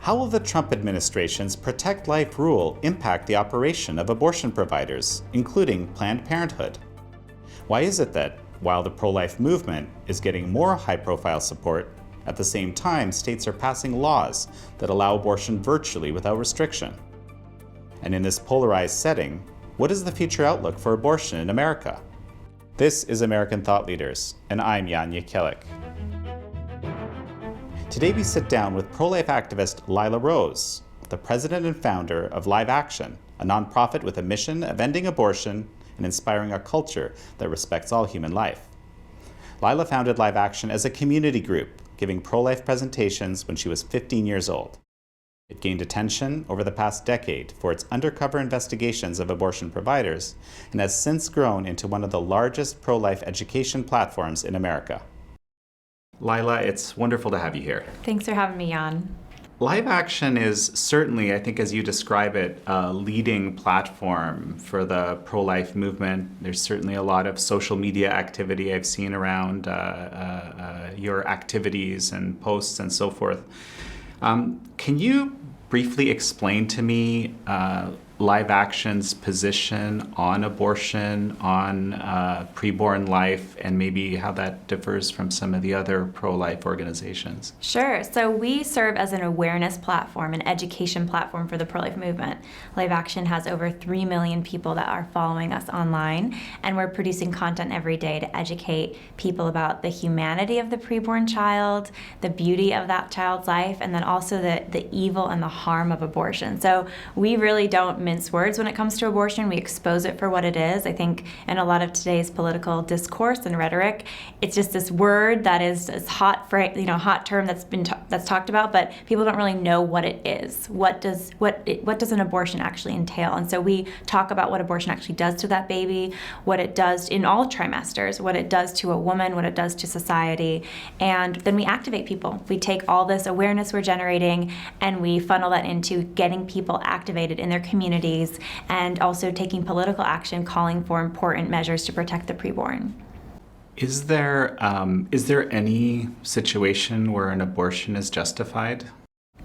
How will the Trump administration's Protect Life rule impact the operation of abortion providers, including Planned Parenthood? Why is it that, while the pro-life movement is getting more high-profile support, at the same time states are passing laws that allow abortion virtually without restriction? And in this polarized setting, what is the future outlook for abortion in America? This is American Thought Leaders, and I'm Jan Jekielek. Today we sit down with pro-life activist Lila Rose, the president and founder of Live Action, a nonprofit with a mission of ending abortion and inspiring a culture that respects all human life. Lila founded Live Action as a community group, giving pro-life presentations when she was 15 years old. It gained attention over the past decade for its undercover investigations of abortion providers and has since grown into one of the largest pro-life education platforms in America. Lila, it's wonderful to have you here. Thanks for having me, Jan. Live Action is certainly, I think as you describe it, a leading platform for the pro-life movement. There's certainly a lot of social media activity I've seen around your activities and posts and so forth. Can you briefly explain to me Live Action's position on abortion, on preborn life, and maybe how that differs from some of the other pro-life organizations? Sure. So we serve as an awareness platform, an education platform for the pro-life movement. Live Action has over 3 million people that are following us online, and we're producing content every day to educate people about the humanity of the preborn child, the beauty of that child's life, and then also the evil and the harm of abortion. So we really don't mince words when it comes to abortion. We expose it for what it is. I think in a lot of today's political discourse and rhetoric, it's just this word that is this hot term that's talked about, but people don't really know what it is. What does an abortion actually entail? And so we talk about what abortion actually does to that baby, what it does in all trimesters, what it does to a woman, what it does to society, and then we activate people. We take all this awareness we're generating and we funnel that into getting people activated in their communities and also taking political action, calling for important measures to protect the preborn. Is there any situation where an abortion is justified?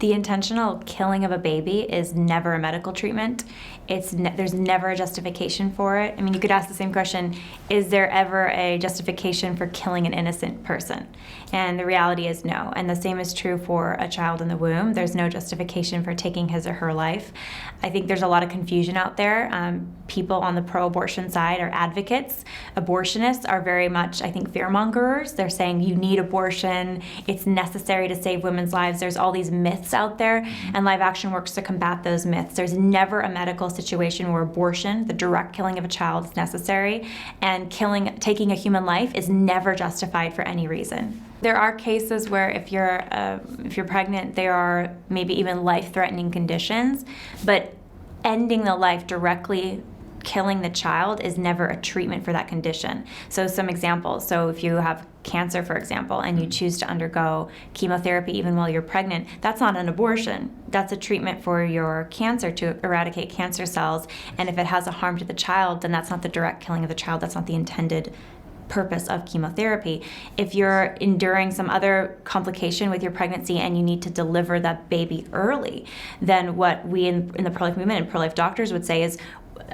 The intentional killing of a baby is never a medical treatment. There's never a justification for it. I mean, you could ask the same question, is there ever a justification for killing an innocent person? And the reality is no. And the same is true for a child in the womb. There's no justification for taking his or her life. I think there's a lot of confusion out there. People on the pro-abortion side are advocates. Abortionists are very much, I think, fearmongers. They're saying you need abortion. It's necessary to save women's lives. There's all these myths out there, and Live Action works to combat those myths. There's never a medical situation where abortion, the direct killing of a child, is necessary, and taking a human life is never justified for any reason. There are cases where if you're pregnant, there are maybe even life-threatening conditions, but ending the life directly killing the child is never a treatment for that condition. So some examples. So if you have cancer, for example, and you choose to undergo chemotherapy even while you're pregnant, that's not an abortion. That's a treatment for your cancer to eradicate cancer cells. And if it has a harm to the child, then that's not the direct killing of the child. That's not the intended purpose of chemotherapy. If you're enduring some other complication with your pregnancy and you need to deliver that baby early, then what we in the pro-life movement and pro-life doctors would say is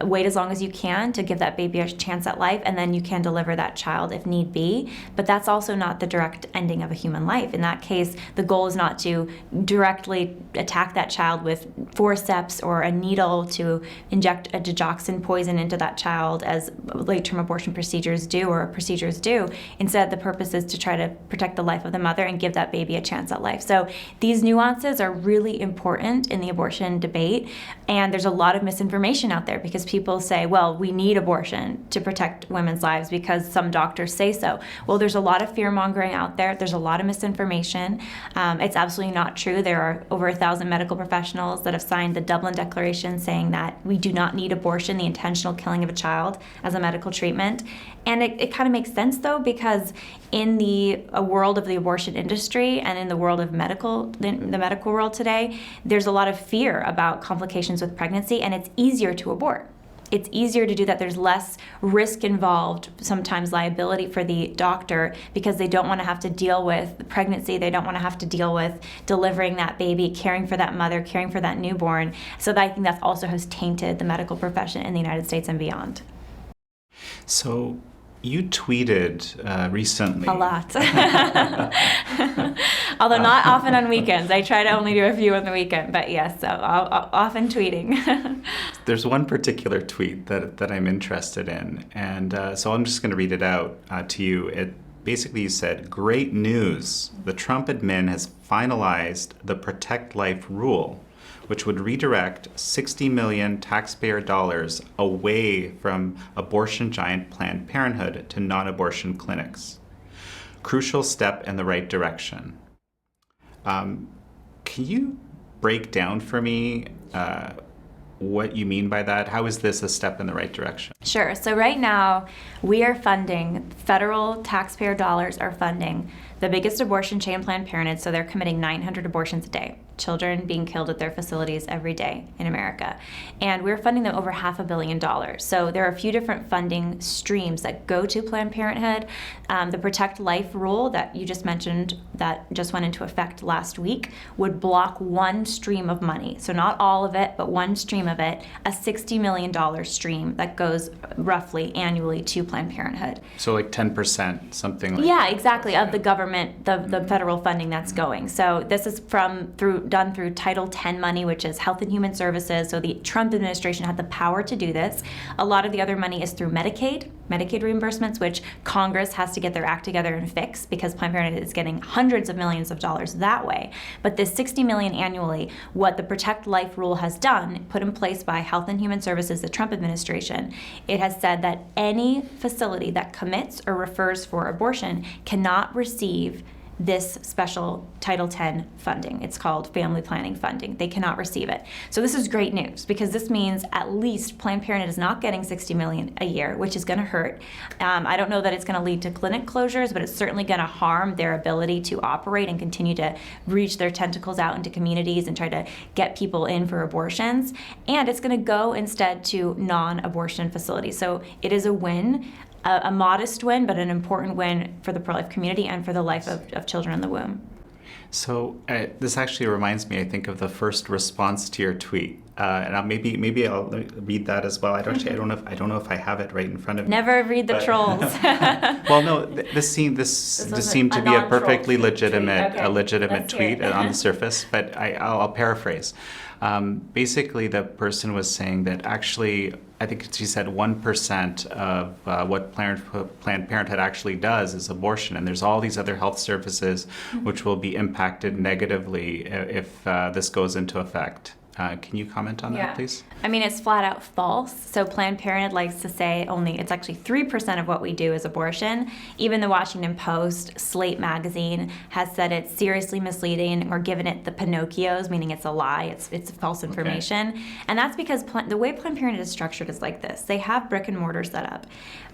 wait as long as you can to give that baby a chance at life, and then you can deliver that child if need be. But that's also not the direct ending of a human life. In that case, the goal is not to directly attack that child with forceps or a needle to inject a digoxin poison into that child as late-term abortion procedures do. Instead, the purpose is to try to protect the life of the mother and give that baby a chance at life. So these nuances are really important in the abortion debate, and there's a lot of misinformation out there because people say, well, we need abortion to protect women's lives because some doctors say so. Well, there's a lot of fear-mongering out there. There's a lot of misinformation. It's absolutely not true. There are over 1,000 medical professionals that have signed the Dublin Declaration saying that we do not need abortion, the intentional killing of a child, as a medical treatment. And it kind of makes sense, though, because in the world of the abortion industry and in the world of the medical world today, there's a lot of fear about complications with pregnancy, and it's easier to abort. it's easier to do that. There's less risk involved, sometimes liability for the doctor, because they don't want to have to deal with the pregnancy. They don't want to have to deal with delivering that baby, caring for that mother, caring for that newborn. So I think that also has tainted the medical profession in the United States and beyond. So you tweeted recently. A lot. Although not often on weekends. I try to only do a few on the weekend, but yes, so I'll often tweeting. There's one particular tweet that I'm interested in, and so I'm just going to read it out to you. It basically said, "Great news! The Trump admin has finalized the Protect Life rule, which would redirect $60 million taxpayer dollars away from abortion giant Planned Parenthood to non-abortion clinics. Crucial step in the right direction." Can you break down for me what you mean by that? How is this a step in the right direction? Sure. So right now, we are funding, federal taxpayer dollars are funding the biggest abortion chain, Planned Parenthood. So they're committing 900 abortions a day, children being killed at their facilities every day in America. And we're funding them over $500 million. So there are a few different funding streams that go to Planned Parenthood. The Protect Life rule that you just mentioned that just went into effect last week would block one stream of money. So not all of it, but one stream of it, a $60 million stream that goes roughly annually to Planned Parenthood. So like 10%, something like Yeah, that. exactly, of the government, the federal funding that's going. So this is done through Title X money, which is Health and Human Services. So the Trump administration had the power to do this. A lot of the other money is through Medicaid reimbursements, which Congress has to get their act together and fix because Planned Parenthood is getting hundreds of millions of dollars that way. But this $60 million annually, what the Protect Life rule has done, put in place by Health and Human Services, the Trump administration, it has said that any facility that commits or refers for abortion cannot receive this special Title X funding. It's called family planning funding. They cannot receive it. So this is great news because this means at least Planned Parenthood is not getting $60 million a year, which is going to hurt. I don't know that it's going to lead to clinic closures, but it's certainly going to harm their ability to operate and continue to reach their tentacles out into communities and try to get people in for abortions. And it's going to go instead to non-abortion facilities. So it is a win. A modest win, but an important win for the pro-life community and for the life of children in the womb. So this actually reminds me, I think, of the first response to your tweet, and maybe I'll read that as well. I don't know if I have it right in front of me. Never read the trolls. Well, no, this seemed to be a perfectly legitimate tweet on the surface, but I'll paraphrase. Basically, the person was saying that actually, I think she said 1% of what Planned Parenthood actually does is abortion, and there's all these other health services which will be impacted negatively if this goes into effect. Can you comment on that, please? I mean, it's flat out false. So Planned Parenthood likes to say it's actually 3% of what we do is abortion. Even the Washington Post, Slate magazine has said it's seriously misleading or given it the Pinocchios, meaning it's a lie, it's false information. Okay. And that's because the way Planned Parenthood is structured is like this. They have brick and mortar set up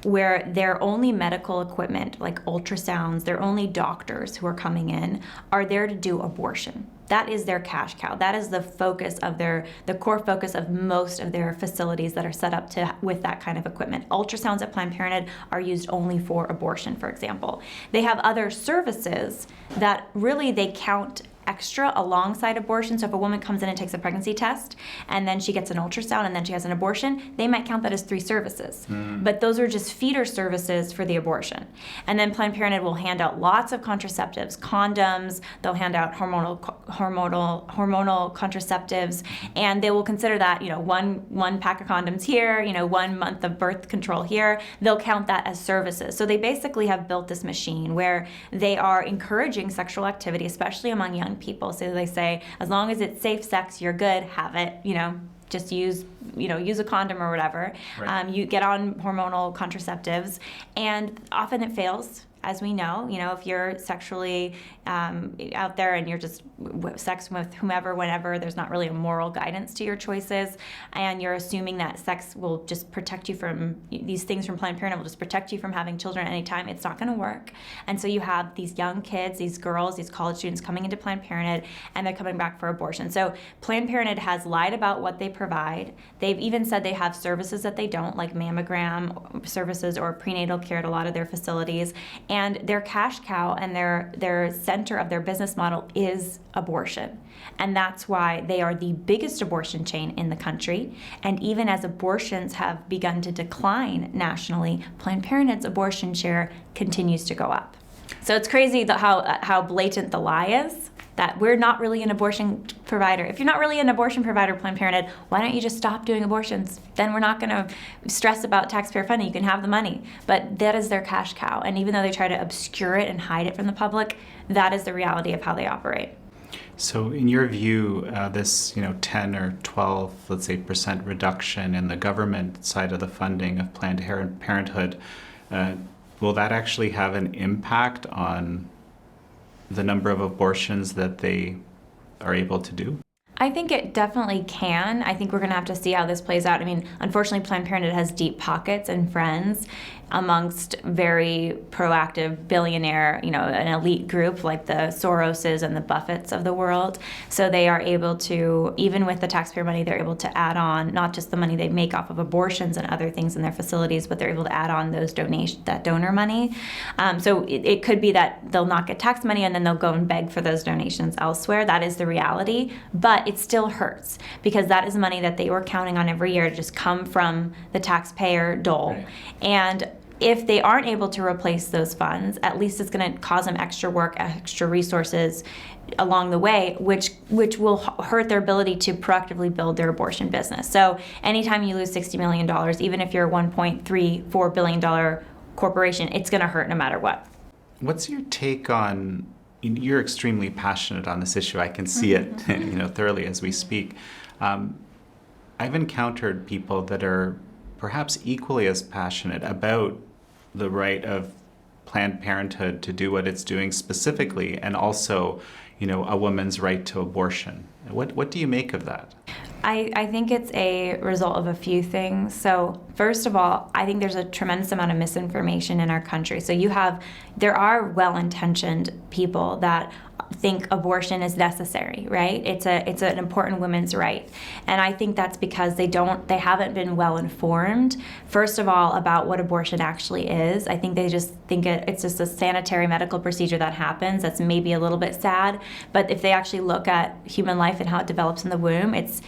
where their only medical equipment, like ultrasounds, their only doctors who are coming in are there to do abortion. That is their cash cow. That is the focus of the core focus of most of their facilities that are set up with that kind of equipment. Ultrasounds at Planned Parenthood are used only for abortion, for example. They have other services that really they count extra alongside abortion. So if a woman comes in and takes a pregnancy test and then she gets an ultrasound and then she has an abortion, they might count that as 3 services. But those are just feeder services for the abortion. And then Planned Parenthood will hand out lots of contraceptives, condoms, they'll hand out hormonal contraceptives, and they will consider that, one pack of condoms here, 1 month of birth control here. They'll count that as services. So they basically have built this machine where they are encouraging sexual activity, especially among young people. So they say, as long as it's safe sex, you're good, have it, just use a condom or whatever. Right. You get on hormonal contraceptives, and often it fails. as we know, if you're sexually out there and you're just sex with whomever, whenever, there's not really a moral guidance to your choices, and you're assuming that sex will just protect you from these things from Planned Parenthood, will just protect you from having children at any time, it's not going to work. And so you have these young kids, these girls, these college students coming into Planned Parenthood, and they're coming back for abortion. So Planned Parenthood has lied about what they provide. They've even said they have services that they don't, like mammogram services or prenatal care at a lot of their facilities. And their cash cow and their center of their business model is abortion. And that's why they are the biggest abortion chain in the country. And even as abortions have begun to decline nationally, Planned Parenthood's abortion share continues to go up. So it's crazy how blatant the lie is, that we're not really an abortion provider. If you're not really an abortion provider, Planned Parenthood, why don't you just stop doing abortions? Then we're not going to stress about taxpayer funding. You can have the money. But that is their cash cow. And even though they try to obscure it and hide it from the public, that is the reality of how they operate. So in your view, this 10 or 12, let's say, % reduction in the government side of the funding of Planned Parenthood, will that actually have an impact on the number of abortions that they are able to do? I think it definitely can. I think we're going to have to see how this plays out. I mean, unfortunately, Planned Parenthood has deep pockets and friends amongst very proactive billionaire, an elite group like the Soroses and the Buffetts of the world. So they are able to, even with the taxpayer money, they're able to add on not just the money they make off of abortions and other things in their facilities, but they're able to add on those that donor money. So it could be that they'll not get tax money and then they'll go and beg for those donations elsewhere. That is the reality, but it still hurts because that is money that they were counting on every year to just come from the taxpayer dole. Right. And if they aren't able to replace those funds, at least it's going to cause them extra work, extra resources along the way, which will hurt their ability to proactively build their abortion business. So anytime you lose $60 million, even if you're a $1.34 billion corporation, it's going to hurt no matter what. What's your take on, you're extremely passionate on this issue. I can see it thoroughly as we speak. I've encountered people that are perhaps equally as passionate about the right of Planned Parenthood to do what it's doing specifically, and also, a woman's right to abortion. What do you make of that? I think it's a result of a few things. So first of all, I think there's a tremendous amount of misinformation in our country. So there are well-intentioned people that think abortion is necessary, right? It's an important women's right. And I think that's because they haven't been well informed, first of all, about what abortion actually is. I think they just think it's just a sanitary medical procedure that happens that's maybe a little bit sad. But if they actually look at human life and how it develops in the womb, it's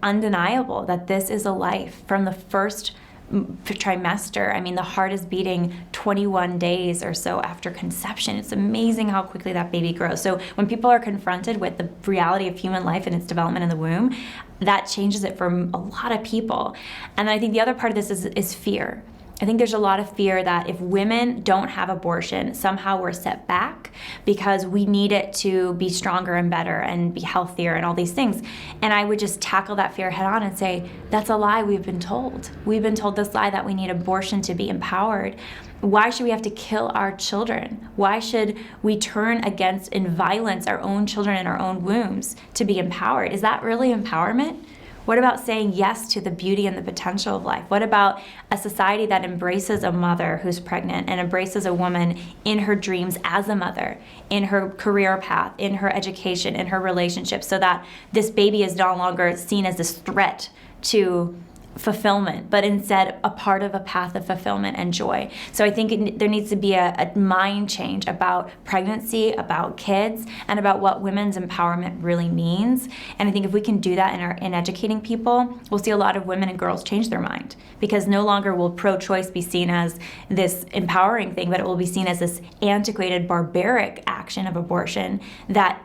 undeniable that this is a life from the first trimester. I mean, the heart is beating 21 days or so after conception. It's amazing how quickly that baby grows. So when people are confronted with the reality of human life and its development in the womb, that changes it for a lot of people. And I think the other part of this is fear. I think there's a lot of fear that if women don't have abortion, somehow we're set back because we need it to be stronger and better and be healthier and all these things. And I would just tackle that fear head on and say, that's a lie we've been told. We've been told this lie that we need abortion to be empowered. Why should we have to kill our children? Why should we turn against and violence our own children in our own wombs to be empowered? Is that really empowerment? What about saying yes to the beauty and the potential of life? What about a society that embraces a mother who's pregnant and embraces a woman in her dreams as a mother, in her career path, in her education, in her relationships, so that this baby is no longer seen as this threat to fulfillment, but instead a part of a path of fulfillment and joy. So I think there needs to be a mind change about pregnancy, about kids, and about what women's empowerment really means. And I think if we can do that in educating people, we'll see a lot of women and girls change their mind, because no longer will pro-choice be seen as this empowering thing, but it will be seen as this antiquated, barbaric action of abortion that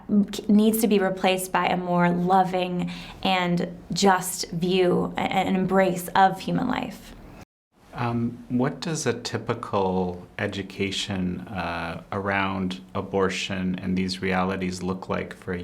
needs to be replaced by a more loving and just view and embrace of human life. What does a typical education around abortion and these realities look like for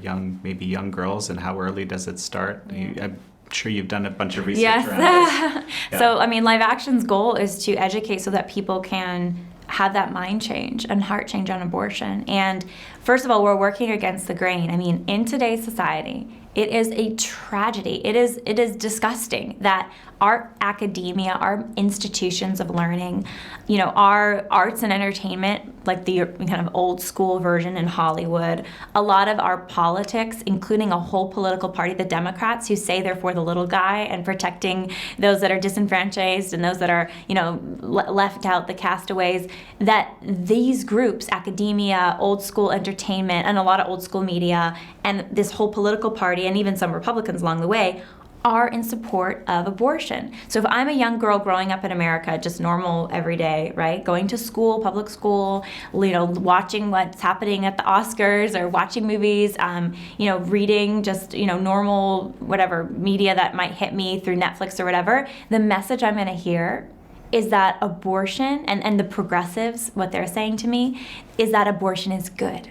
maybe young girls, and how early does it start? I'm sure you've done a bunch of research around this. So, Live Action's goal is to educate so that people can have that mind change and heart change on abortion. And first of all, we're working against the grain. I mean, in today's society, it is a tragedy. It is disgusting that our academia, our institutions of learning, our arts and entertainment, like the kind of old school version in Hollywood, a lot of our politics, including a whole political party, the Democrats, who say they're for the little guy and protecting those that are disenfranchised and those that are, left out, the castaways, that these groups, academia, old school entertainment, and a lot of old school media, and this whole political party, and even some Republicans along the way, are in support of abortion. So if I'm a young girl growing up in America, just normal every day, right? Going to school, public school, watching what's happening at the Oscars or watching movies, reading just, normal whatever media that might hit me through Netflix or whatever, the message I'm gonna hear is that abortion, and the progressives, what they're saying to me, is that abortion is good.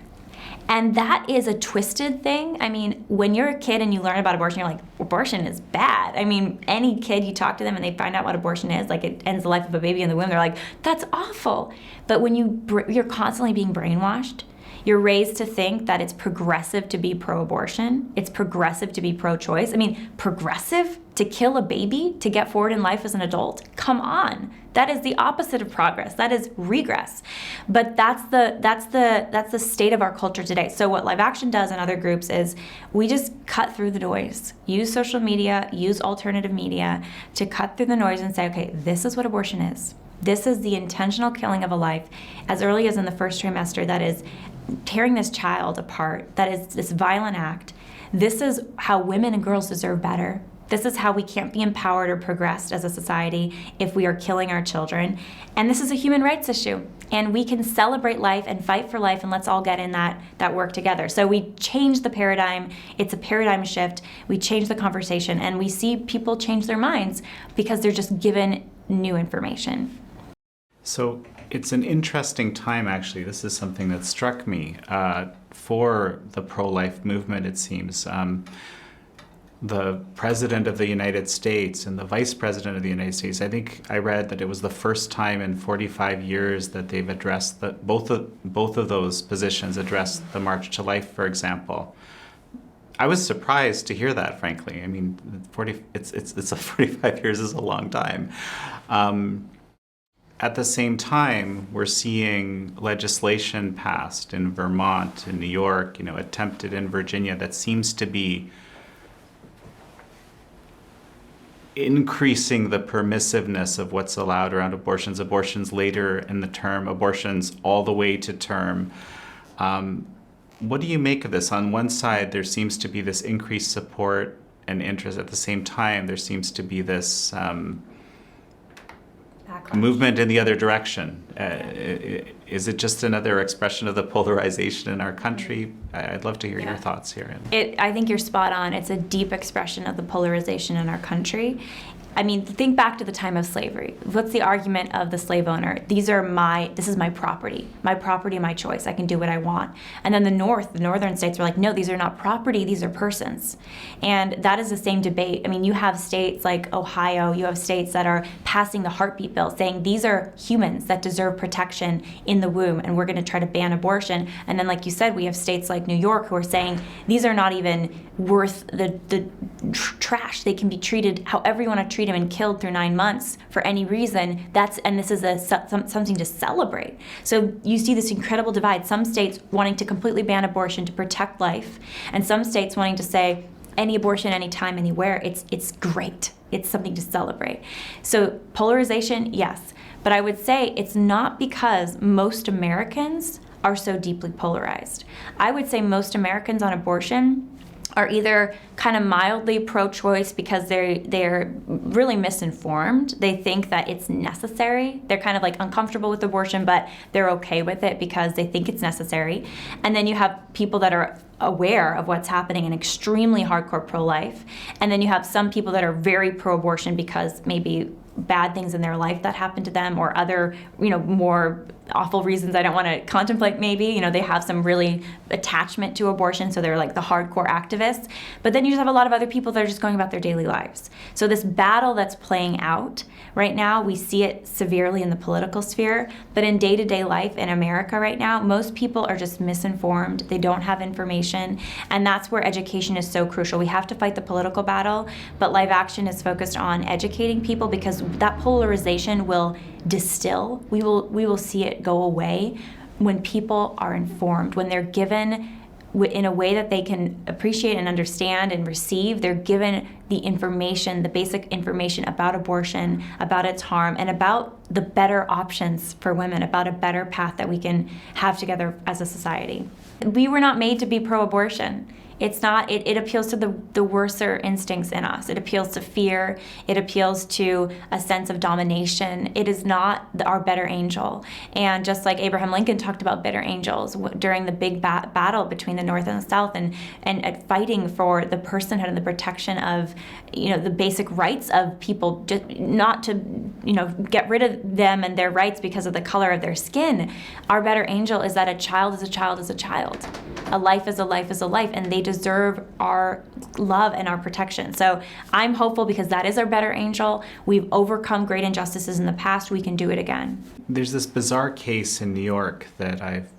And that is a twisted thing. I mean, when you're a kid and you learn about abortion, you're like, abortion is bad. I mean, any kid, you talk to them and they find out what abortion is, like it ends the life of a baby in the womb, they're like, that's awful. But when you're constantly being brainwashed, you're raised to think that it's progressive to be pro-abortion, it's progressive to be pro-choice. I mean, progressive to kill a baby to get forward in life as an adult? Come on. That is the opposite of progress. That is regress. But that's the state of our culture today. So what Live Action does and other groups is we just cut through the noise. Use social media, use alternative media to cut through the noise and say, okay, this is what abortion is. This is the intentional killing of a life as early as in the first trimester that is tearing this child apart, that is this violent act. This is how women and girls deserve better. This is how we can't be empowered or progressed as a society if we are killing our children. And this is a human rights issue. And we can celebrate life and fight for life, and let's all get in that work together. So we change the paradigm. It's a paradigm shift. We change the conversation, and we see people change their minds because they're just given new information. So it's an interesting time, actually. This is something that struck me for the pro-life movement, it seems. The President of the United States and the Vice President of the United States, I think I read that it was the first time in 45 years that they've addressed, both of those positions addressed the March to Life, for example. I was surprised to hear that, frankly. I mean, 45 years is a long time. At the same time, we're seeing legislation passed in Vermont, in New York, attempted in Virginia, that seems to be increasing the permissiveness of what's allowed around abortions later in the term, abortions all the way to term. What do you make of this? On one side, there seems to be this increased support and interest. At the same time, there seems to be this movement in the other direction. Is it just another expression of the polarization in our country? I'd love to hear your thoughts here. I think you're spot on. It's a deep expression of the polarization in our country. I mean, think back to the time of slavery. What's the argument of the slave owner? This is my property, my choice. I can do what I want. And then the northern states were like, no, these are not property, these are persons. And that is the same debate. I mean, you have states like Ohio, you have states that are passing the heartbeat bill saying these are humans that deserve protection in the womb, and we're going to try to ban abortion. And then, like you said, we have states like New York who are saying these are not even worth the trash. They can be treated however you want to treat them and killed through 9 months for any reason. And this is something to celebrate. So you see this incredible divide. Some states wanting to completely ban abortion to protect life, and some states wanting to say any abortion, anytime, anywhere. It's great. It's something to celebrate. So polarization, yes, but I would say it's not because most Americans are so deeply polarized. I would say most Americans on abortion are either kind of mildly pro-choice because they're really misinformed. They think that it's necessary. They're kind of like uncomfortable with abortion, but they're okay with it because they think it's necessary. And then you have people that are aware of what's happening and extremely hardcore pro-life. And then you have some people that are very pro-abortion because maybe bad things in their life that happened to them or other, more awful reasons I don't want to contemplate maybe. You know, they have some really attachment to abortion, so they're like the hardcore activists. But then you just have a lot of other people that are just going about their daily lives. So this battle that's playing out right now, we see it severely in the political sphere, but in day-to-day life in America right now, most people are just misinformed. They don't have information, and that's where education is so crucial. We have to fight the political battle, but Live Action is focused on educating people, because that polarization will distill. We will see it go away when people are informed, when they're given in a way that they can appreciate and understand and receive. They're given the information, the basic information about abortion, about its harm, and about the better options for women, about a better path that we can have together as a society. We were not made to be pro-abortion. It's not, it appeals to the worser instincts in us. It appeals to fear. It appeals to a sense of domination. It is not our better angel. And just like Abraham Lincoln talked about better angels during the big battle between the North and the South, and fighting for the personhood and the protection of, you know, the basic rights of people, just not to, you know, get rid of them and their rights because of the color of their skin. Our better angel is that a child is a child is a child. A life is a life is a life, and they deserve our love and our protection. So I'm hopeful, because that is our better angel. We've overcome great injustices in the past. We can do it again. There's this bizarre case in New York that I've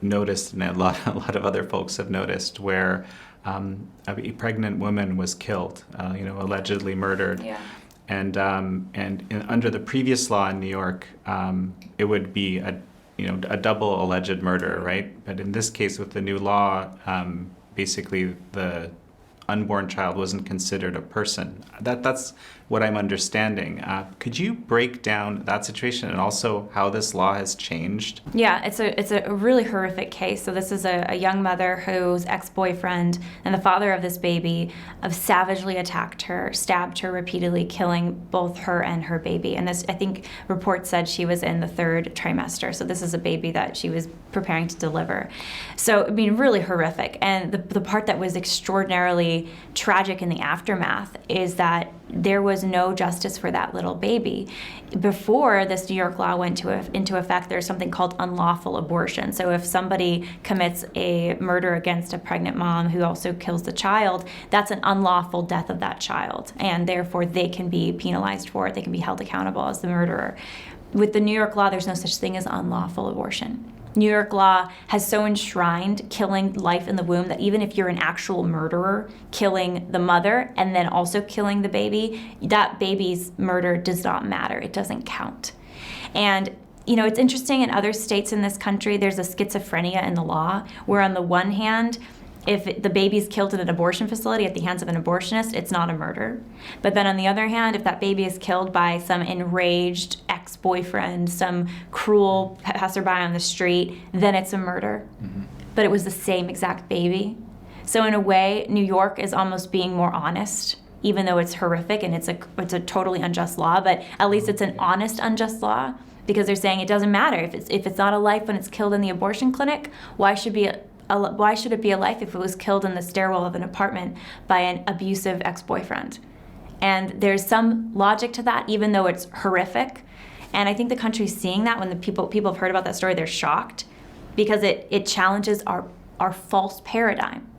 noticed, and a lot of other folks have noticed, where a pregnant woman was killed, allegedly murdered. Yeah. And under the previous law in New York, it would be a double alleged murder, right? But in this case, with the new law, basically the unborn child wasn't considered a person. That's what I'm understanding. Could you break down that situation, and also how this law has changed? Yeah, it's a really horrific case. So this is a young mother whose ex-boyfriend and the father of this baby savagely attacked her, stabbed her repeatedly, killing both her and her baby. And this, I think, report said she was in the 3rd trimester. So this is a baby that she was preparing to deliver. So, I mean, really horrific. And the part that was extraordinarily tragic in the aftermath is that there was no justice for that little baby. Before this New York law went into effect, there's something called unlawful abortion. So if somebody commits a murder against a pregnant mom who also kills the child, that's an unlawful death of that child, and therefore they can be penalized for it. They can be held accountable as the murderer. With the New York law, there's no such thing as unlawful abortion. New York law has so enshrined killing life in the womb that even if you're an actual murderer, killing the mother and then also killing the baby, that baby's murder does not matter. It doesn't count. And it's interesting, in other states in this country, there's a schizophrenia in the law, where on the one hand, if the baby's killed in an abortion facility at the hands of an abortionist, it's not a murder. But then on the other hand, if that baby is killed by some enraged ex-boyfriend, some cruel passerby on the street, then it's a murder. Mm-hmm. But it was the same exact baby. So in a way, New York is almost being more honest, even though it's horrific and it's a totally unjust law, but at least it's an honest, unjust law, because they're saying it doesn't matter. If it's not a life when it's killed in the abortion clinic, why should it be a life if it was killed in the stairwell of an apartment by an abusive ex-boyfriend? And there's some logic to that, even though it's horrific. And I think the country's seeing that. When the people have heard about that story, they're shocked, because it challenges our false paradigm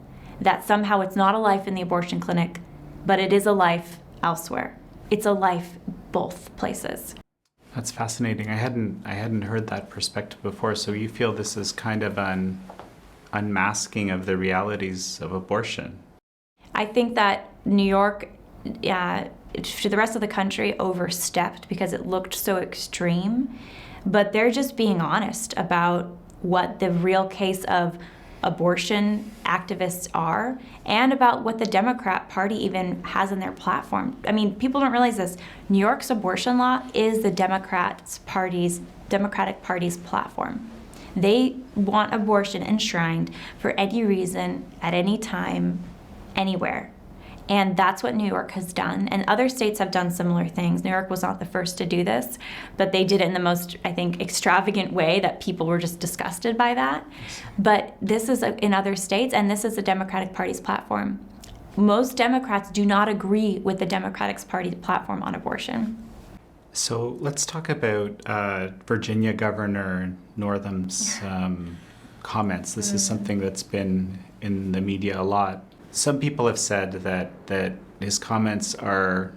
that somehow it's not a life in the abortion clinic, but it is a life elsewhere. It's a life both places. That's fascinating. I hadn't heard that perspective before. So you feel this is kind of an unmasking of the realities of abortion? I think that New York, to the rest of the country, overstepped because it looked so extreme. But they're just being honest about what the real case of abortion activists are, and about what the Democrat Party even has in their platform. I mean, people don't realize this. New York's abortion law is the Democratic Party's platform. They want abortion enshrined for any reason, at any time, anywhere. And that's what New York has done. And other states have done similar things. New York was not the first to do this, but they did it in the most, I think, extravagant way that people were just disgusted by that. But this is in other states, and this is the Democratic Party's platform. Most Democrats do not agree with the Democratic Party platform on abortion. So let's talk about Virginia Governor Northam's comments. This is something that's been in the media a lot. Some people have said that his comments are,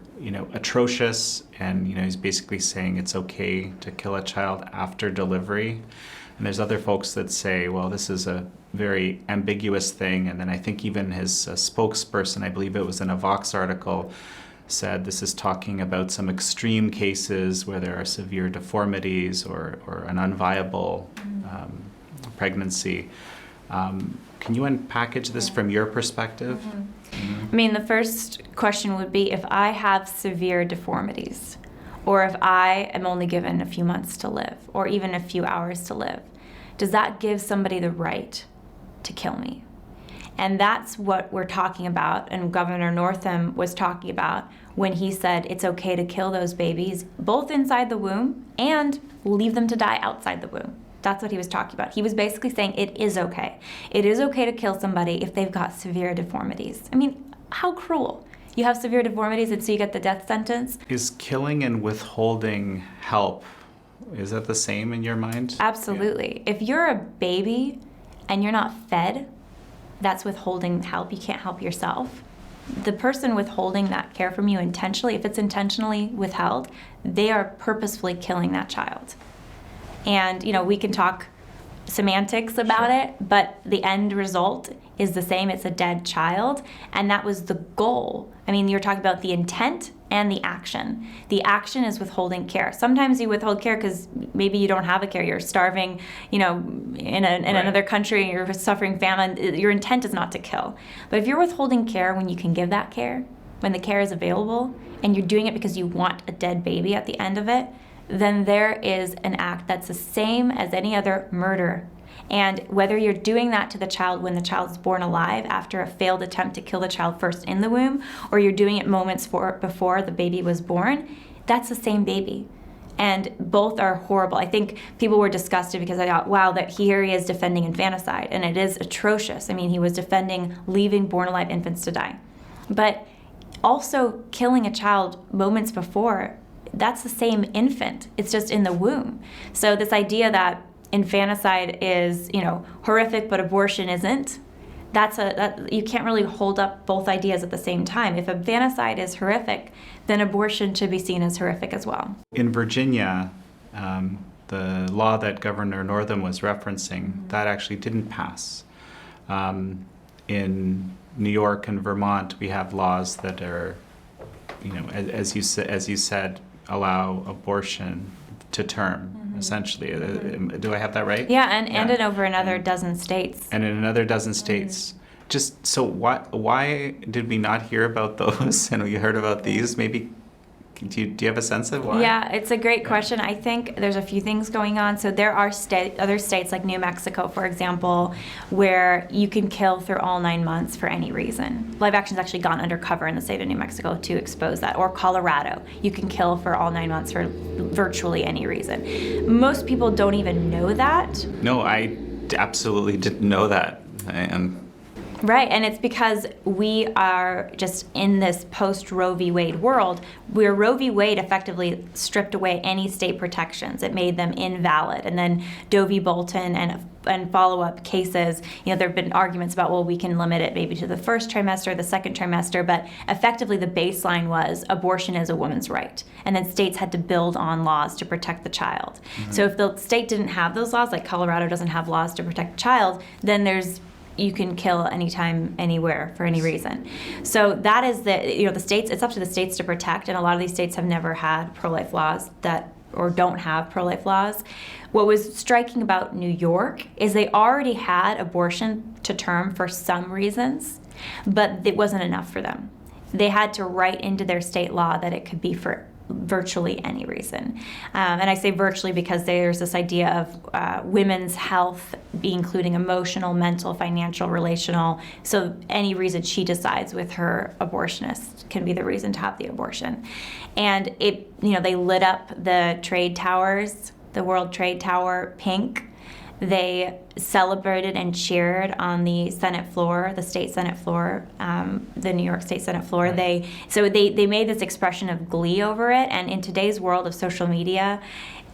atrocious, and he's basically saying it's okay to kill a child after delivery. And there's other folks that say, well, this is a very ambiguous thing. And then I think even his spokesperson, I believe it was in a Vox article, said this is talking about some extreme cases where there are severe deformities or an unviable pregnancy. Can you unpackage this from your perspective? I mean, the first question would be, if I have severe deformities, or if I am only given a few months to live, or even a few hours to live, does that give somebody the right to kill me? And that's what we're talking about, and Governor Northam was talking about when he said it's okay to kill those babies, both inside the womb and leave them to die outside the womb. That's what he was talking about. He was basically saying it is okay. It is okay to kill somebody if they've got severe deformities. I mean, how cruel. You have severe deformities and so you get the death sentence. Is killing and withholding help, is that the same in your mind? Absolutely. Yeah. If you're a baby and you're not fed, that's withholding help. You can't help yourself. The person withholding that care from you intentionally, if it's intentionally withheld, they are purposefully killing that child. And, we can talk semantics about it, but the end result is the same. It's a dead child, and that was the goal. I mean, you're talking about the intent and the action. The action is withholding care. Sometimes you withhold care because maybe you don't have a care. You're starving, in another country, you're suffering famine. Your intent is not to kill. But if you're withholding care when you can give that care, when the care is available, and you're doing it because you want a dead baby at the end of it, then there is an act that's the same as any other murder. And whether you're doing that to the child when the child is born alive after a failed attempt to kill the child first in the womb, or you're doing it moments before the baby was born, that's the same baby. And both are horrible. I think people were disgusted because I thought, wow, that here he is defending infanticide, and it is atrocious. I mean, he was defending leaving born alive infants to die. But also killing a child moments before, that's the same infant. It's just in the womb. So this idea that infanticide is, horrific, but abortion isn't, that you can't really hold up both ideas at the same time. If infanticide is horrific, then abortion should be seen as horrific as well. In Virginia, the law that Governor Northam was referencing, that actually didn't pass. In New York and Vermont, we have laws that are, as you said, allow abortion to term, essentially. Do I have that right? Yeah, and in over another dozen states. And in another dozen states. Just so why did we not hear about those and we heard about these? Maybe do you have a sense of why? Yeah, it's a great question. I think there's a few things going on. So there are other states like New Mexico, for example, where you can kill through all 9 months for any reason. Live Action's actually gone undercover in the state of New Mexico to expose that. Or Colorado, you can kill for all 9 months for virtually any reason. Most people don't even know that. No, I absolutely didn't know that. Right, and it's because we are just in this post-Roe v. Wade world where Roe v. Wade effectively stripped away any state protections. It made them invalid. And then Doe v. Bolton and follow-up cases, there have been arguments about, well, we can limit it maybe to the first trimester, the second trimester, but effectively the baseline was abortion is a woman's right. And then states had to build on laws to protect the child. So if the state didn't have those laws, like Colorado doesn't have laws to protect the child, then you can kill anytime, anywhere, for any reason. So that is the states, it's up to the states to protect, and a lot of these states have never had pro-life laws or don't have pro-life laws. What was striking about New York is they already had abortion to term for some reasons, but it wasn't enough for them. They had to write into their state law that it could be for virtually any reason. And I say virtually because there's this idea of women's health, including emotional, mental, financial, relational. So any reason she decides with her abortionist can be the reason to have the abortion. And they lit up the trade towers, the World Trade Tower pink. They celebrated and cheered on the Senate floor, the state Senate floor, the New York State Senate floor. Right. They made this expression of glee over it. And in today's world of social media,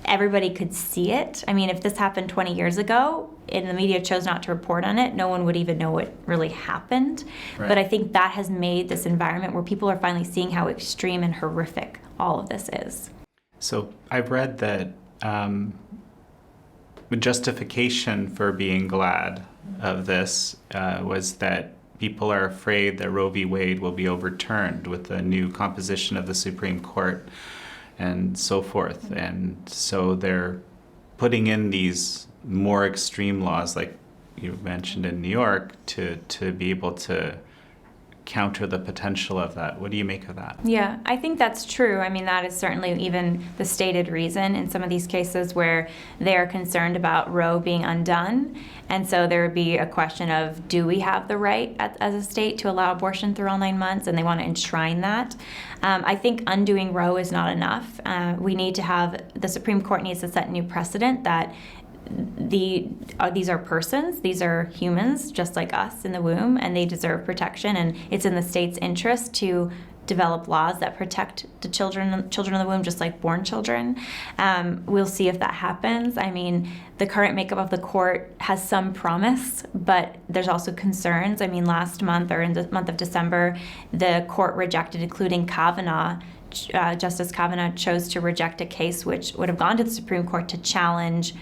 everybody could see it. I mean, if this happened 20 years ago and the media chose not to report on it, no one would even know what really happened. Right. But I think that has made this environment where people are finally seeing how extreme and horrific all of this is. So I've read that the justification for being glad of this was that people are afraid that Roe v. Wade will be overturned with the new composition of the Supreme Court and so forth. And so they're putting in these more extreme laws, like you mentioned in New York, to be able to counter the potential of that. What do you make of that? Yeah, I think that's true. I mean, that is certainly even the stated reason in some of these cases where they are concerned about Roe being undone. And so there would be a question of, do we have the right as a state to allow abortion through all 9 months? And they want to enshrine that. I think undoing Roe is not enough. We need to have, the Supreme Court needs to set a new precedent that these are persons, these are humans just like us in the womb, and they deserve protection, and it's in the state's interest to develop laws that protect the children in the womb just like born children. We'll see if that happens. I mean, the current makeup of the court has some promise, but there's also concerns. I mean, last month or in the month of December, the court rejected, including Kavanaugh. Justice Kavanaugh chose to reject a case which would have gone to the Supreme Court to challenge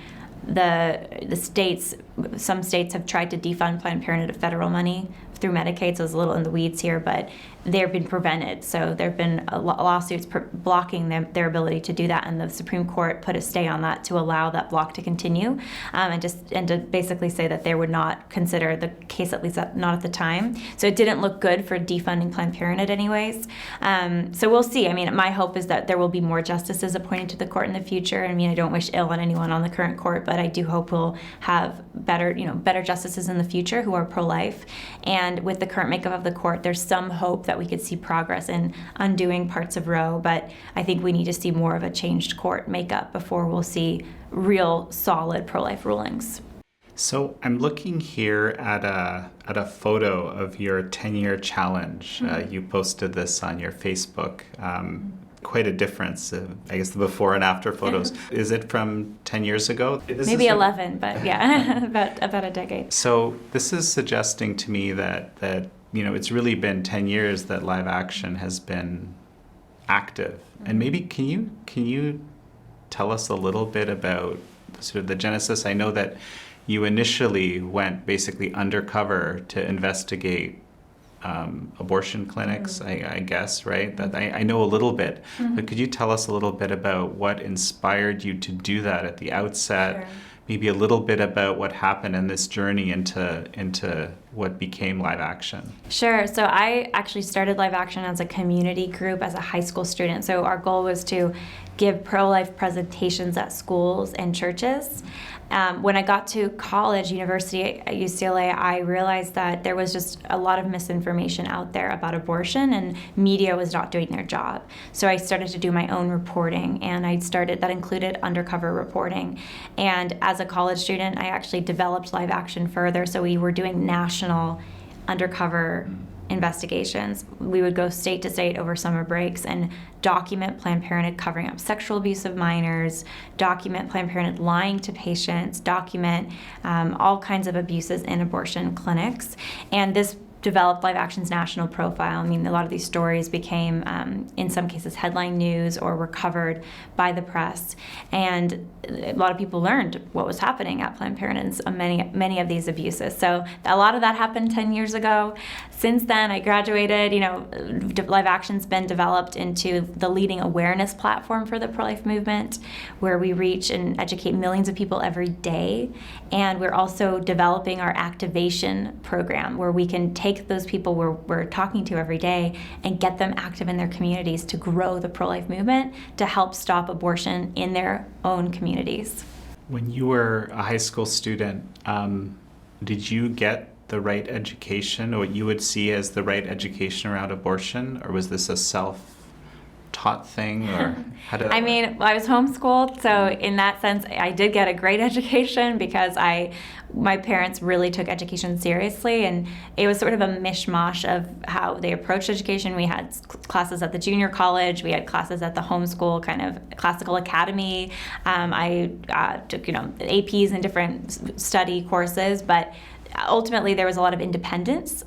the states. Some states have tried to defund Planned Parenthood of federal money through Medicaid, so it's a little in the weeds here, but they've been prevented. So there have been lawsuits blocking their ability to do that, and the Supreme Court put a stay on that to allow that block to continue, and to basically say that they would not consider the case, at least not at the time. So it didn't look good for defunding Planned Parenthood anyways. So we'll see. I mean, my hope is that there will be more justices appointed to the court in the future. I mean, I don't wish ill on anyone on the current court, but I do hope we'll have better justices in the future who are pro-life. And with the current makeup of the court, there's some hope that we could see progress in undoing parts of Roe, but I think we need to see more of a changed court makeup before we'll see real solid pro-life rulings. So I'm looking here at a photo of your 10-year challenge. Mm-hmm. You posted this on your Facebook. Quite a difference, I guess, the before and after photos. Is it from 10 years ago? Maybe 11, but yeah, about a decade. So this is suggesting to me that it's really been 10 years that live action has been active. Mm-hmm. And maybe can you tell us a little bit about sort of the genesis? I know that you initially went basically undercover to investigate abortion clinics, mm-hmm. I guess, right? That I know a little bit, mm-hmm. but could you tell us a little bit about what inspired you to do that at the outset? Sure. Maybe a little bit about what happened in this journey into what became Live Action. Sure. So I actually started Live Action as a community group as a high school student. So our goal was to give pro-life presentations at schools and churches. When I got to college, university at UCLA, I realized that there was just a lot of misinformation out there about abortion, and media was not doing their job. So I started to do my own reporting, and that included undercover reporting. And as a college student, I actually developed Live Action further. So we were doing national undercover investigations. We would go state to state over summer breaks and document Planned Parenthood covering up sexual abuse of minors, document Planned Parenthood lying to patients, document all kinds of abuses in abortion clinics. And this developed Live Action's national profile. I mean, a lot of these stories became, in some cases, headline news or were covered by the press. And a lot of people learned what was happening at Planned Parenthood and many of these abuses. So a lot of that happened 10 years ago. Since then, I graduated. Live Action's been developed into the leading awareness platform for the pro-life movement, where we reach and educate millions of people every day. And we're also developing our activation program, where we can take those people we're talking to every day and get them active in their communities to grow the pro-life movement to help stop abortion in their own communities. When you were a high school student, did you get the right education, or what you would see as the right education around abortion, or was this a self-taught taught thing, or how did that I work? mean, I was homeschooled, so in that sense, I did get a great education because my parents really took education seriously, and it was sort of a mishmash of how they approached education. We had classes at the junior college, we had classes at the homeschool kind of classical academy. I took, APs and different study courses, but ultimately there was a lot of independence,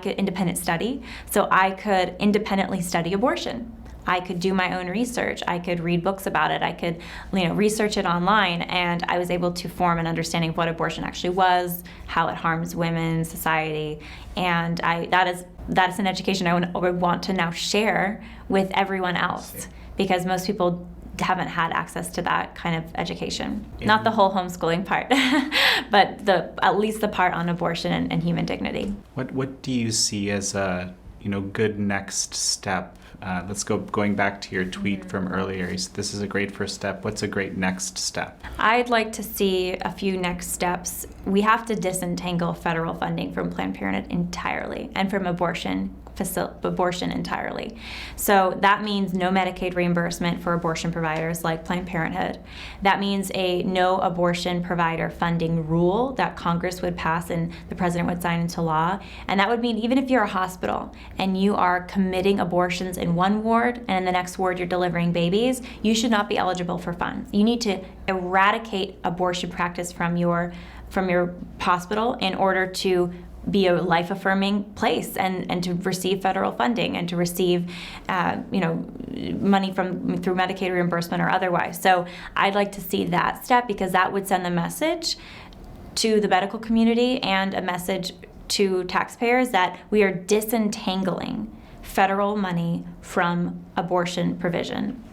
independent study, so I could independently study abortion. I could do my own research. I could read books about it. I could, research it online, and I was able to form an understanding of what abortion actually was, how it harms women, society, and that is an education I would want to now share with everyone else, because most people haven't had access to that kind of education. Not the whole homeschooling part, but at least the part on abortion and human dignity. What do you see as a good next step? Going back to your tweet from earlier. You said this is a great first step. What's a great next step? I'd like to see a few next steps. We have to disentangle federal funding from Planned Parenthood entirely, and from abortion entirely. So that means no Medicaid reimbursement for abortion providers like Planned Parenthood. That means a no abortion provider funding rule that Congress would pass and the president would sign into law. And that would mean even if you're a hospital and you are committing abortions in one ward and in the next ward you're delivering babies, you should not be eligible for funds. You need to eradicate abortion practice from your hospital in order to be a life-affirming place and to receive federal funding and to receive money through Medicaid reimbursement or otherwise. So I'd like to see that step, because that would send a message to the medical community and a message to taxpayers that we are disentangling federal money from abortion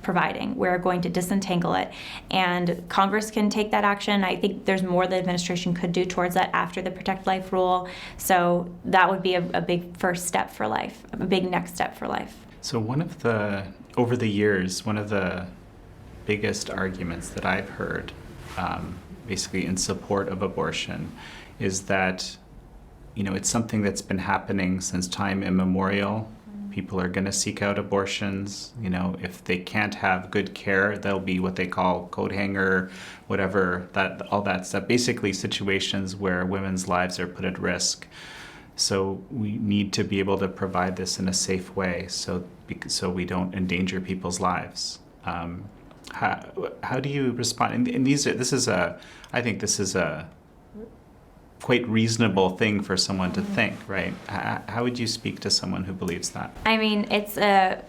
providing. We're going to disentangle it, and Congress can take that action. I think there's more the administration could do towards that after the Protect Life rule. So that would be a big first step for life, a big next step for life. So over the years, one of the biggest arguments that I've heard, basically in support of abortion, is that it's something that's been happening since time immemorial. People are going to seek out abortions. If they can't have good care, they'll be what they call coat hanger, whatever, all that stuff. Basically situations where women's lives are put at risk. So we need to be able to provide this in a safe way so we don't endanger people's lives. How do you respond? And I think this is a quite reasonable thing for someone to think, right? How would you speak to someone who believes that? I mean, it's a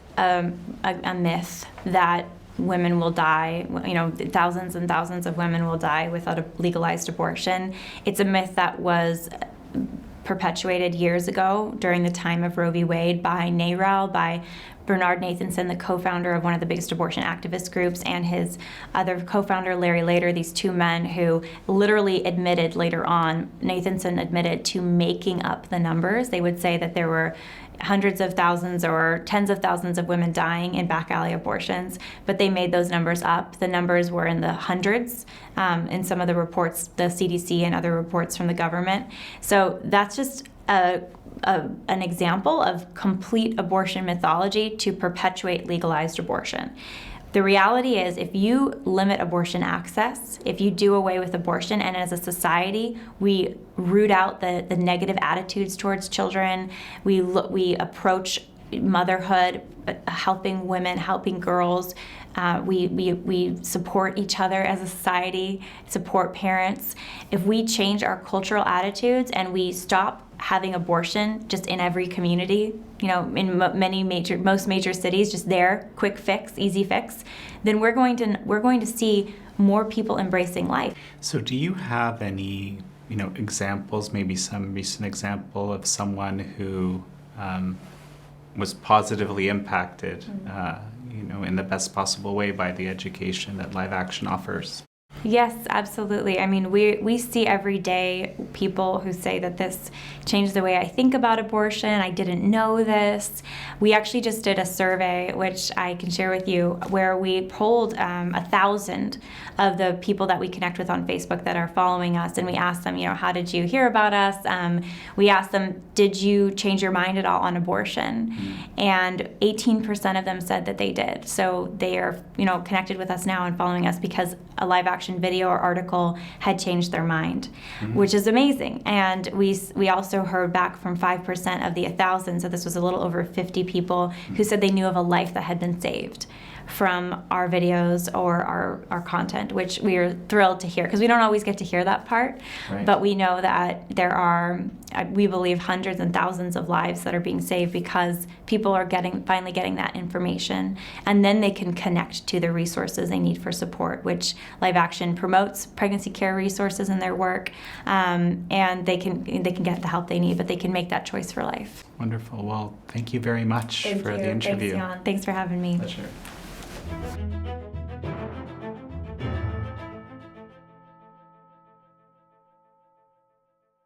myth that women will die, thousands and thousands of women will die without a legalized abortion. It's a myth that was perpetuated years ago during the time of Roe v. Wade by NARAL, by Bernard Nathanson, the co-founder of one of the biggest abortion activist groups, and his other co-founder, Larry Lader, these two men who literally admitted later on, Nathanson admitted to making up the numbers. They would say that there were hundreds of thousands or tens of thousands of women dying in back alley abortions, but they made those numbers up. The numbers were in the hundreds in some of the reports, the CDC and other reports from the government. So that's just an example of complete abortion mythology to perpetuate legalized abortion. The reality is, if you limit abortion access, if you do away with abortion, and as a society we root out the negative attitudes towards children, we approach motherhood, helping women, helping girls, we support each other as a society, support parents. If we change our cultural attitudes and we stop having abortion just in every community, in most major cities, just there, quick fix, easy fix, then we're going to see more people embracing life. So do you have any, examples, maybe some recent example of someone who was positively impacted, in the best possible way by the education that Live Action offers? Yes, absolutely. I mean, we see every day people who say that this changed the way I think about abortion. I didn't know this. We actually just did a survey, which I can share with you, where we polled 1,000 of the people that we connect with on Facebook that are following us, and we asked them, how did you hear about us? We asked them, did you change your mind at all on abortion? And 18% of them said that they did. So they are, connected with us now and following us because a live action video or article had changed their mind, which is amazing. And we also heard back from 5% of the 1,000, so this was a little over 50 people who said they knew of a life that had been saved from our videos or our content, which we are thrilled to hear, because we don't always get to hear that part. Right. But we know that there are, we believe, hundreds and thousands of lives that are being saved because people are finally getting that information, and then they can connect to the resources they need for support, which Live Action promotes pregnancy care resources in their work, and they can get the help they need, but they can make that choice for life. Wonderful. Well, thank you very much for the interview. Thanks, Jan. Thanks for having me. Pleasure.